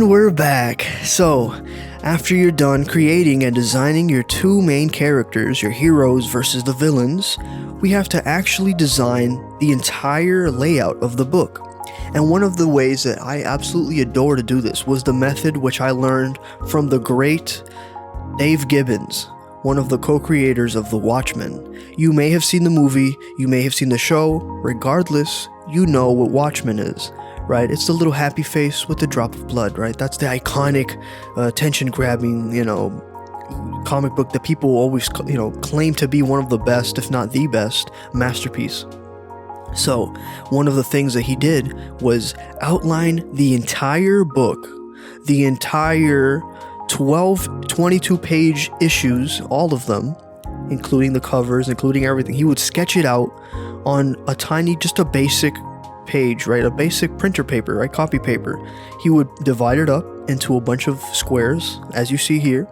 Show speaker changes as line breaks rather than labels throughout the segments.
And we're back. So, after you're done creating and designing your two main characters, your heroes versus the villains, we have to actually design the entire layout of the book. And one of the ways that I absolutely adore to do this was the method which I learned from the great Dave Gibbons, one of the co-creators of The Watchmen. You may have seen the movie, you may have seen the show, regardless, you know what Watchmen is. Right, it's the little happy face with the drop of blood, right? That's the iconic, attention-grabbing, comic book that people always, claim to be one of the best, if not the best, masterpiece. So, one of the things that he did was outline the entire book, the entire 12, 22-page issues, all of them, including the covers, including everything. He would sketch it out on a tiny, just a basic page, right? A basic printer paper, right? Copy paper. He would divide it up into a bunch of squares, as you see here,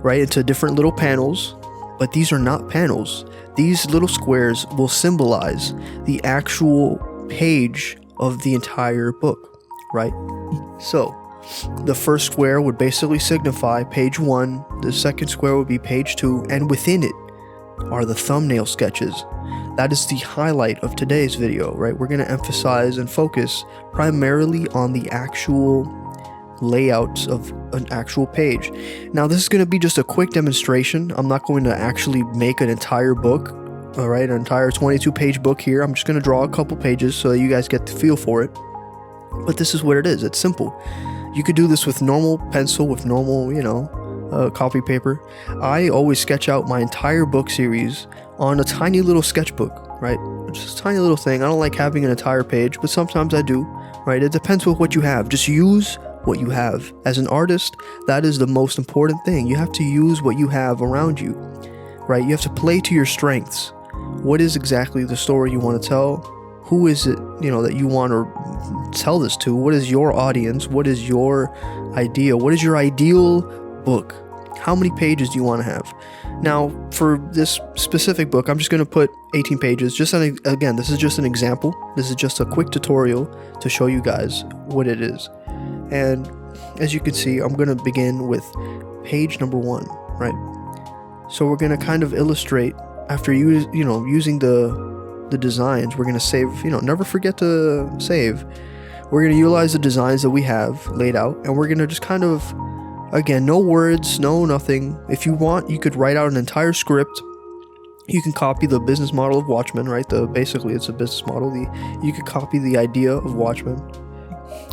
right? Into different little panels, but these are not panels. These little squares will symbolize the actual page of the entire book, right? So, the first square would basically signify page 1, the second square would be page 2, and within it are the thumbnail sketches. That is the highlight of today's video, right? We're going to emphasize and focus primarily on the actual layouts of an actual page. Now, this is going to be just a quick demonstration. I'm not going to actually make an entire book, all right? An entire 22-page book here. I'm just going to draw a couple pages so that you guys get the feel for it. But this is what it is. It's simple. You could do this with normal pencil, with normal, copy paper. I always sketch out my entire book series on a tiny little sketchbook, right? Just a tiny little thing. I don't like having an entire page, but sometimes I do, right? It depends with what you have. Just use what you have. As an artist, that is the most important thing. You have to use what you have around you, right? You have to play to your strengths. What is exactly the story you want to tell? Who is it, that you want to tell this to? What is your audience? What is your idea? What is your ideal book? How many pages do you want to have? Now, for this specific book, I'm just going to put 18 pages. Again, this is just an example. This is just a quick tutorial to show you guys what it is. And as you can see, I'm going to begin with page number 1, right? So we're going to kind of illustrate after using the designs. We're going to save, never forget to save. We're going to utilize the designs that we have laid out, and we're going to just kind of, again, no words, no nothing. If you want, you could write out an entire script. You can copy the business model of Watchmen, right? Basically, it's a business model. You could copy the idea of Watchmen,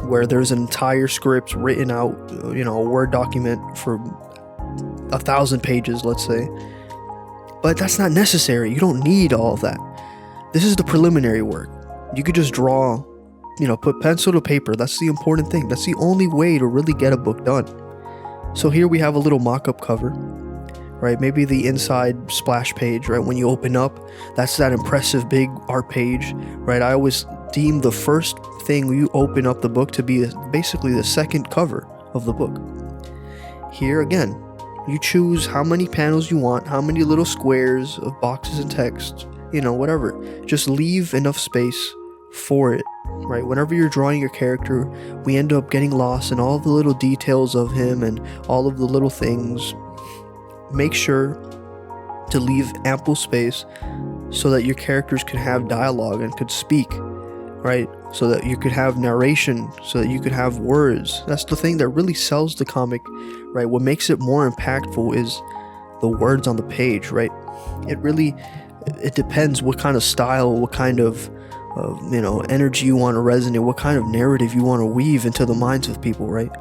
where there's an entire script written out, a Word document for 1,000 pages, let's say. But that's not necessary. You don't need all of that. This is the preliminary work. You could just draw, put pencil to paper. That's the important thing. That's the only way to really get a book done. So here we have a little mock-up cover, right? Maybe the inside splash page, right? When you open up, that's that impressive big art page, right? I always deem the first thing you open up the book to be basically the second cover of the book. Here again, you choose how many panels you want, how many little squares of boxes and text, whatever. Just leave enough space for it, right? Whenever you're drawing your character, we end up getting lost in all the little details of him and all of the little things. Make sure to leave ample space so that your characters could have dialogue and could speak, right? So that you could have narration, so that you could have words. That's the thing that really sells the comic, right? What makes it more impactful is the words on the page, right? It depends what kind of style, what kind of energy you want to resonate, what kind of narrative you want to weave into the minds of people, right?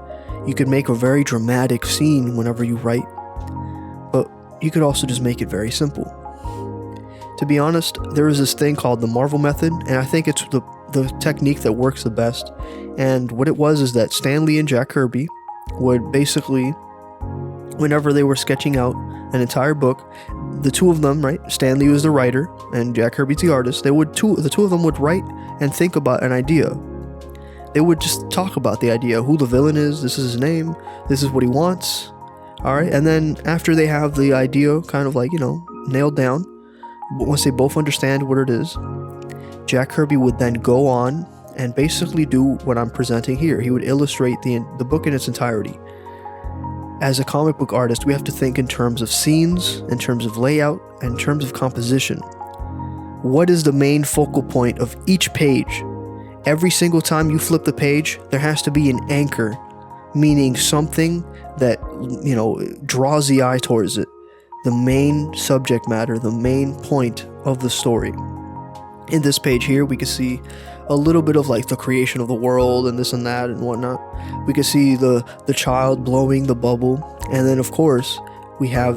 You could make a very dramatic scene whenever you write, but you could also just make it very simple. To be honest, there is this thing called the Marvel method, and I think it's the technique that works the best. And what it was is that Stan Lee and Jack Kirby would basically, whenever they were sketching out an entire book, the two of them, right? Stan Lee was the writer and Jack Kirby's the artist. The two of them would write and think about an idea. They would just talk about the idea, who the villain is, this is his name, this is what he wants. All right, and then after they have the idea kind of nailed down, once they both understand what it is, Jack Kirby would then go on and basically do what I'm presenting here. He would illustrate the book in its entirety. As a comic book artist, we have to think in terms of scenes, in terms of layout, and in terms of composition. What is the main focal point of each page? Every single time you flip the page, there has to be an anchor, meaning something that, draws the eye towards it. The main subject matter, the main point of the story. In this page here, we can see a little bit of like the creation of the world and this and that and whatnot. We can see the child blowing the bubble, and then of course we have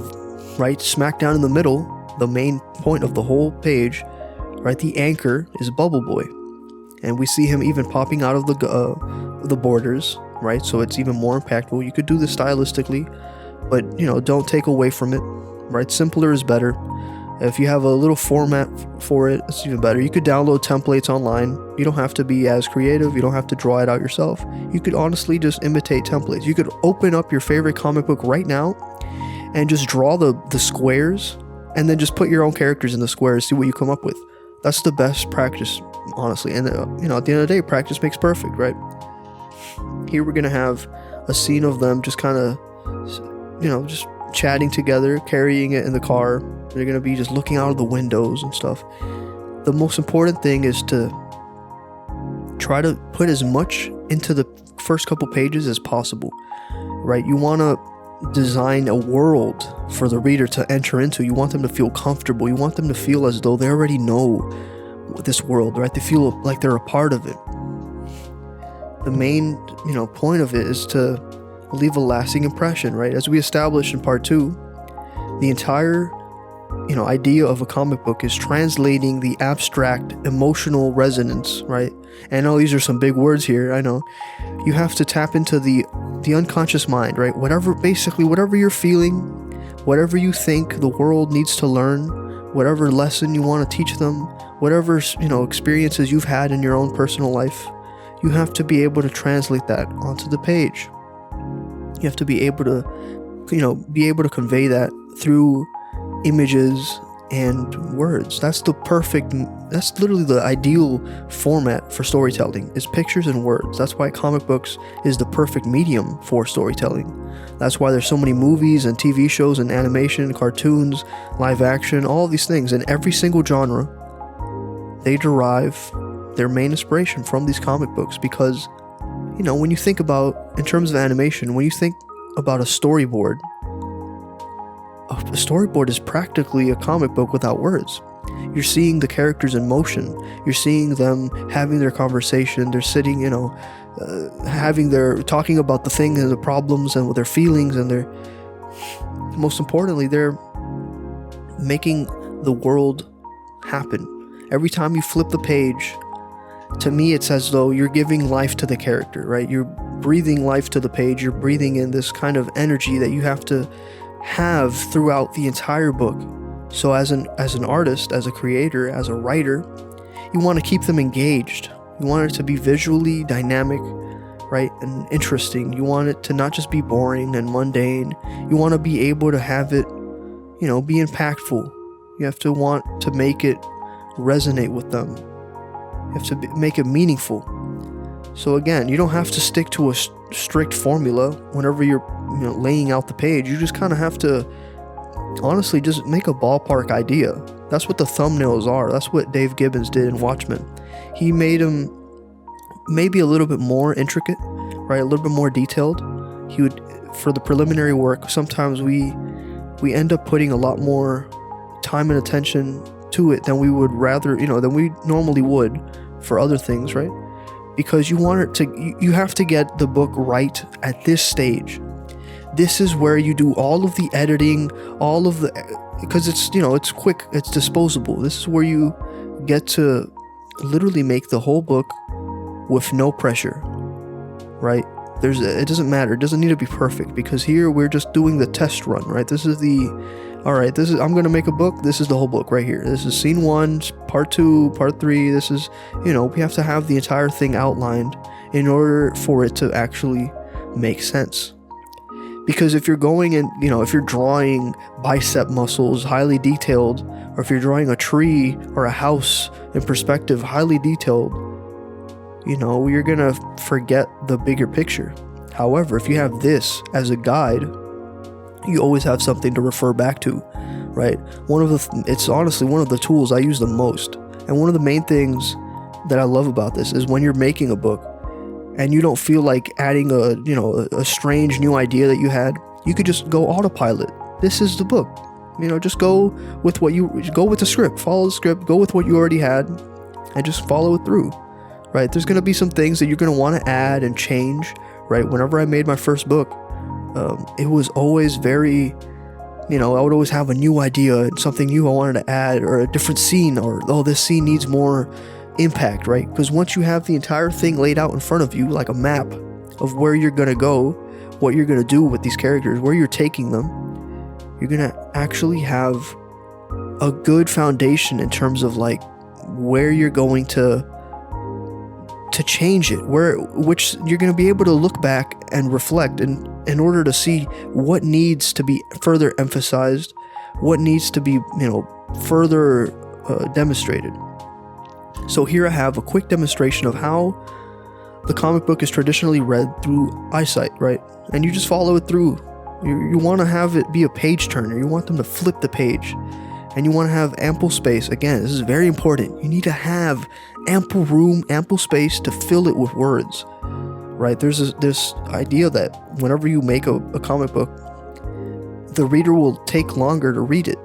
right smack down in the middle, the main point of the whole page, right? The anchor is Bubble Boy, and we see him even popping out of the borders, right? So it's even more impactful. You could do this stylistically, but don't take away from it, right? Simpler is better. If you have a little format for it, it's even better. You could download templates online. You don't have to be as creative. You don't have to draw it out yourself. You could honestly just imitate templates. You could open up your favorite comic book right now and just draw the squares, and then just put your own characters in the squares, see what you come up with. That's the best practice, honestly. And at the end of the day, practice makes perfect, right? Here we're gonna have a scene of them just kind of, just chatting together, carrying it in the car. They're going to be just looking out of the windows and stuff. The most important thing is to try to put as much into the first couple pages as possible, right? You want to design a world for the reader to enter into. You want them to feel comfortable. You want them to feel as though they already know this world, right? They feel like they're a part of it. The main, point of it is to leave a lasting impression, right? As we established in part 2, the entire idea of a comic book is translating the abstract emotional resonance, right? And I know these are some big words here, I know. You have to tap into the unconscious mind, right? Whatever you're feeling, whatever you think the world needs to learn, whatever lesson you want to teach them, whatever, experiences you've had in your own personal life, you have to be able to translate that onto the page. You have to be able to convey that through images and words. That's literally the ideal format for storytelling, is pictures and words. That's why comic books is the perfect medium for storytelling. That's why there's so many movies and TV shows and animation, cartoons, live action, all these things. In every single genre, they derive their main inspiration from these comic books, because when you think about, in terms of animation, when you think about a storyboard is practically a comic book without words. You're seeing the characters in motion. You're seeing them having their conversation. They're sitting, talking about the things and the problems and their feelings, and most importantly, they're making the world happen. Every time you flip the page, to me, it's as though you're giving life to the character, right? You're breathing life to the page. You're breathing in this kind of energy that you have to have throughout the entire book. So as an artist, as a creator, as a writer, you want to keep them engaged. You want it to be visually dynamic, right, and interesting. You want it to not just be boring and mundane. You want to be able to have it, be impactful. You have to want to make it resonate with them. You have to make it meaningful. So again, you don't have to stick to a strict formula whenever you're laying out the page. You just kind of have to honestly just make a ballpark idea. That's what the thumbnails are. That's what Dave Gibbons did in Watchmen. He made them maybe a little bit more intricate, right? A little bit more detailed. He would, for the preliminary work, sometimes we end up putting a lot more time and attention to it than we would than we normally would for other things, right? Because you have to get the book right at this stage. This is where you do all of the editing, because it's, it's quick, it's disposable. This is where you get to literally make the whole book with no pressure, right? It doesn't matter. It doesn't need to be perfect, because here we're just doing the test run, right? I'm going to make a book. This is the whole book right here. This is scene 1, part 2, part 3. This is, we have to have the entire thing outlined in order for it to actually make sense. Because if you're going and, if you're drawing bicep muscles highly detailed, or if you're drawing a tree or a house in perspective highly detailed, you're gonna forget the bigger picture. However, if you have this as a guide, you always have something to refer back to, right? It's honestly one of the tools I use the most. And one of the main things that I love about this is when you're making a book and you don't feel like adding a strange new idea that you had, you could just go autopilot. This is the book. Just go with the script, follow the script, go with what you already had, and just follow it through, right? There's going to be some things that you're going to want to add and change, right? Whenever I made my first book, it was always very, I would always have a new idea and something new I wanted to add, or a different scene, or, oh, this scene needs more impact, right? Because once you have the entire thing laid out in front of you, like a map of where you're going to go, what you're going to do with these characters, where you're taking them, you're going to actually have a good foundation in terms of like where you're going to change it, which you're going to be able to look back and reflect in order to see what needs to be further emphasized, what needs to be, further demonstrated. So here I have a quick demonstration of how the comic book is traditionally read through eyesight, right? And you just follow it through. You want to have it be a page turner. You want them to flip the page. And you want to have ample space. Again, this is very important. You need to have ample room, ample space to fill it with words, right? There's this idea that whenever you make a comic book, the reader will take longer to read it.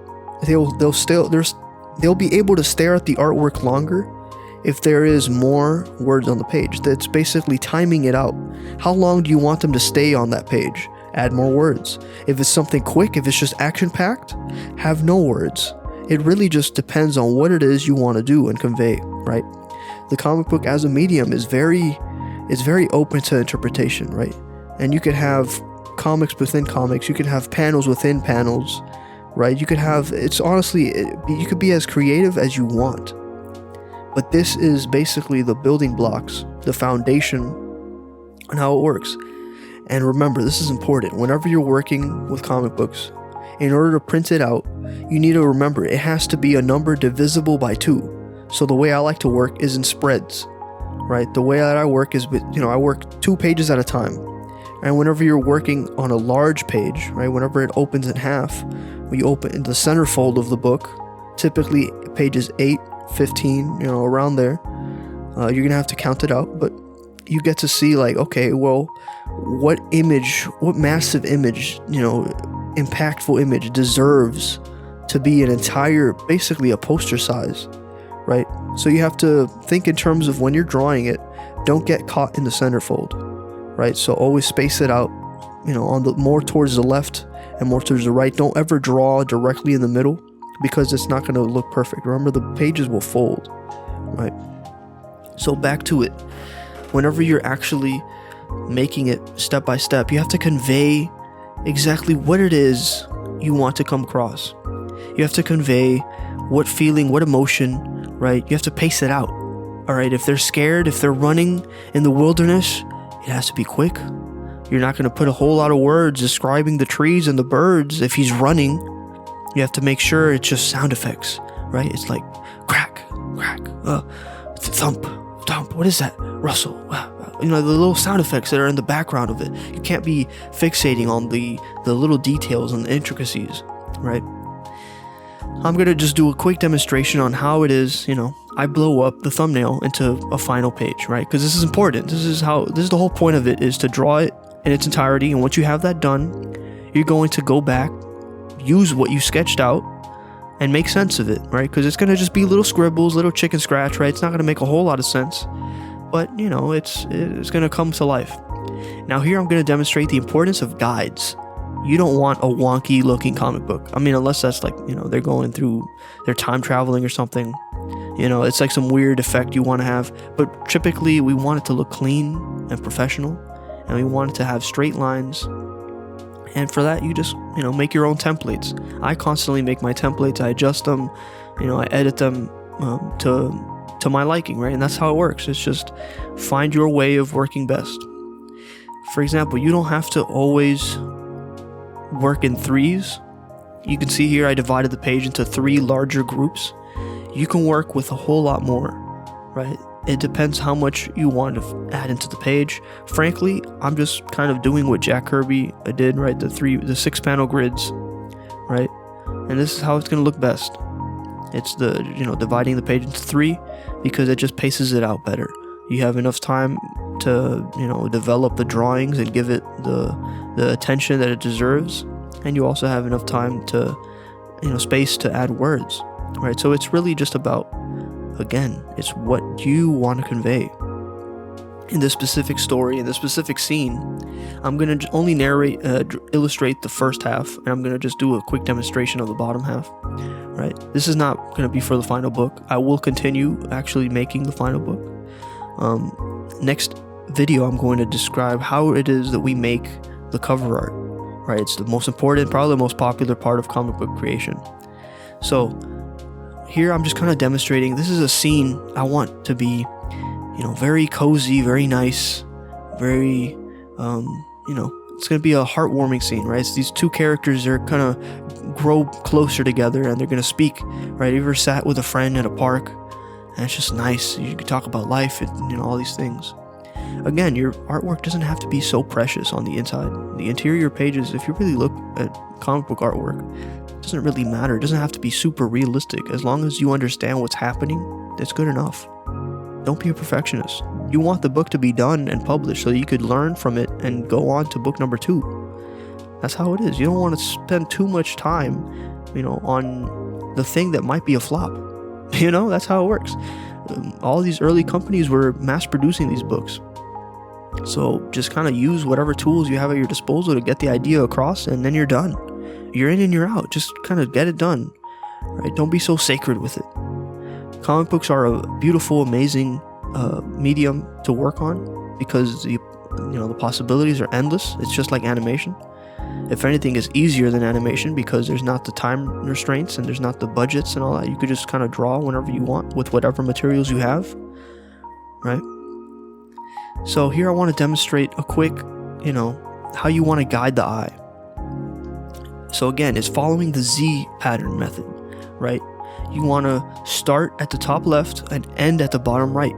They'll be able to stare at the artwork longer if there is more words on the page. That's basically timing it out. How long do you want them to stay on that page? Add more words. If it's something quick, if it's just action-packed, have no words. It really just depends on what it is you want to do and convey, right? The comic book as a medium is very open to interpretation, right? And you could have comics within comics, you could have panels within panels, right? You could be as creative as you want. But this is basically the building blocks, the foundation, and how it works. And remember, this is important. Whenever you're working with comic books, in order to print it out, you need to remember it has to be a number divisible by 2. So the way I like to work is in spreads, right? The way that I work is I work 2 pages at a time. And whenever you're working on a large page, right, whenever it opens in half, when you open in the centerfold of the book, typically pages 8, 15, around there, you're going to have to count it out, but you get to see like, okay, well, what massive image, impactful image deserves to be an entire, basically a poster size, right? So you have to think in terms of when you're drawing it, don't get caught in the centerfold, right? So always space it out, on the more towards the left and more towards the right. Don't ever draw directly in the middle because it's not going to look perfect. Remember, the pages will fold, right? So back to it. Whenever you're actually making it step by step, you have to convey exactly what it is you want to come across. You have to convey what feeling, what emotion, right? You have to pace it out. All right, if they're scared, if they're running in the wilderness, it has to be quick. You're not going to put a whole lot of words describing the trees and the birds if he's running. You have to make sure it's just sound effects, right? It's like crack, crack, thump, thump. What is that? Rustle. The little sound effects that are in the background of it. You can't be fixating on the little details and the intricacies, right? I'm going to just do a quick demonstration on how it is, I blow up the thumbnail into a final page, right? Because this is important. This is the whole point of it, is to draw it in its entirety. And once you have that done, you're going to go back, use what you sketched out, and make sense of it, right? Because it's going to just be little scribbles, little chicken scratch, right? It's not going to make a whole lot of sense, but it's going to come to life. Now here I'm going to demonstrate the importance of guides. You don't want a wonky looking comic book. I mean, unless that's like, they're going through, they're time traveling or something. It's like some weird effect you want to have. But typically we want it to look clean and professional, and we want it to have straight lines. And for that, you just, make your own templates. I constantly make my templates. I adjust them, I edit them to my liking, right? And that's how it works. It's just find your way of working best. For example, you don't have to always work in threes. You can see here I divided the page into 3 larger groups. You can work with a whole lot more, right? It depends how much you want to add into the page. Frankly, I'm just kind of doing what Jack Kirby did, right? The 6 panel grids, right? And this is how it's going to look best. It's dividing the page into 3 because it just paces it out better. You have enough time to, develop the drawings and give it the attention that it deserves. And you also have enough time to, space to add words, right? So it's really just about, again, it's what you want to convey. In this specific story, in this specific scene, I'm going to only illustrate the first half, and I'm going to just do a quick demonstration of the bottom half, right? This is not going to be for the final book. I will continue actually making the final book. Next video, I'm going to describe how it is that we make the cover art, right? It's the most important, probably the most popular part of comic book creation. So here I'm just kind of demonstrating, this is a scene I want to be, very cozy, very nice, very, it's going to be a heartwarming scene, right? It's these two characters, they're going to grow closer together and they're going to speak, right? You ever sat with a friend at a park and it's just nice, you can talk about life and, all these things. Again, your artwork doesn't have to be so precious on the inside. The interior pages, if you really look at comic book artwork, it doesn't really matter. It doesn't have to be super realistic. As long as you understand what's happening, that's good enough. Don't be a perfectionist. You want the book to be done and published so you could learn from it and go on to book number 2. That's how it is. You don't want to spend too much time, on the thing that might be a flop. That's how it works. All these early companies were mass producing these books. So just kind of use whatever tools you have at your disposal to get the idea across, and then you're done. You're in and you're out. Just kind of get it done, right? Don't be so sacred with it. Comic books are a beautiful, amazing medium to work on because the possibilities are endless. It's just like animation. If anything, it's easier than animation because there's not the time restraints and there's not the budgets and all that. You could just kind of draw whenever you want with whatever materials you have, right? So here I want to demonstrate a quick, how you want to guide the eye. So again, it's following the Z pattern method, right? You want to start at the top left and end at the bottom right.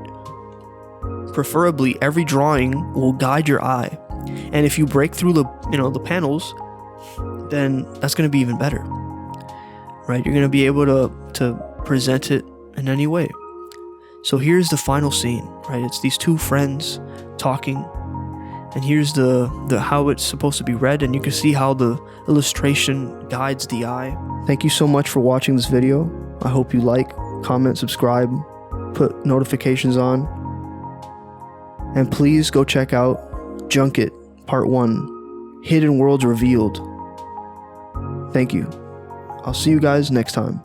Preferably, every drawing will guide your eye. And if you break through the panels, then that's going to be even better, right? You're going to be able to present it in any way. So here's the final scene, right? It's these two friends talking, and here's the how it's supposed to be read, and you can see how the illustration guides the eye. Thank you so much for watching this video. I hope you like, comment, subscribe, put notifications on, and please go check out Junket Part 1, Hidden Worlds Revealed. Thank you. I'll see you guys next time.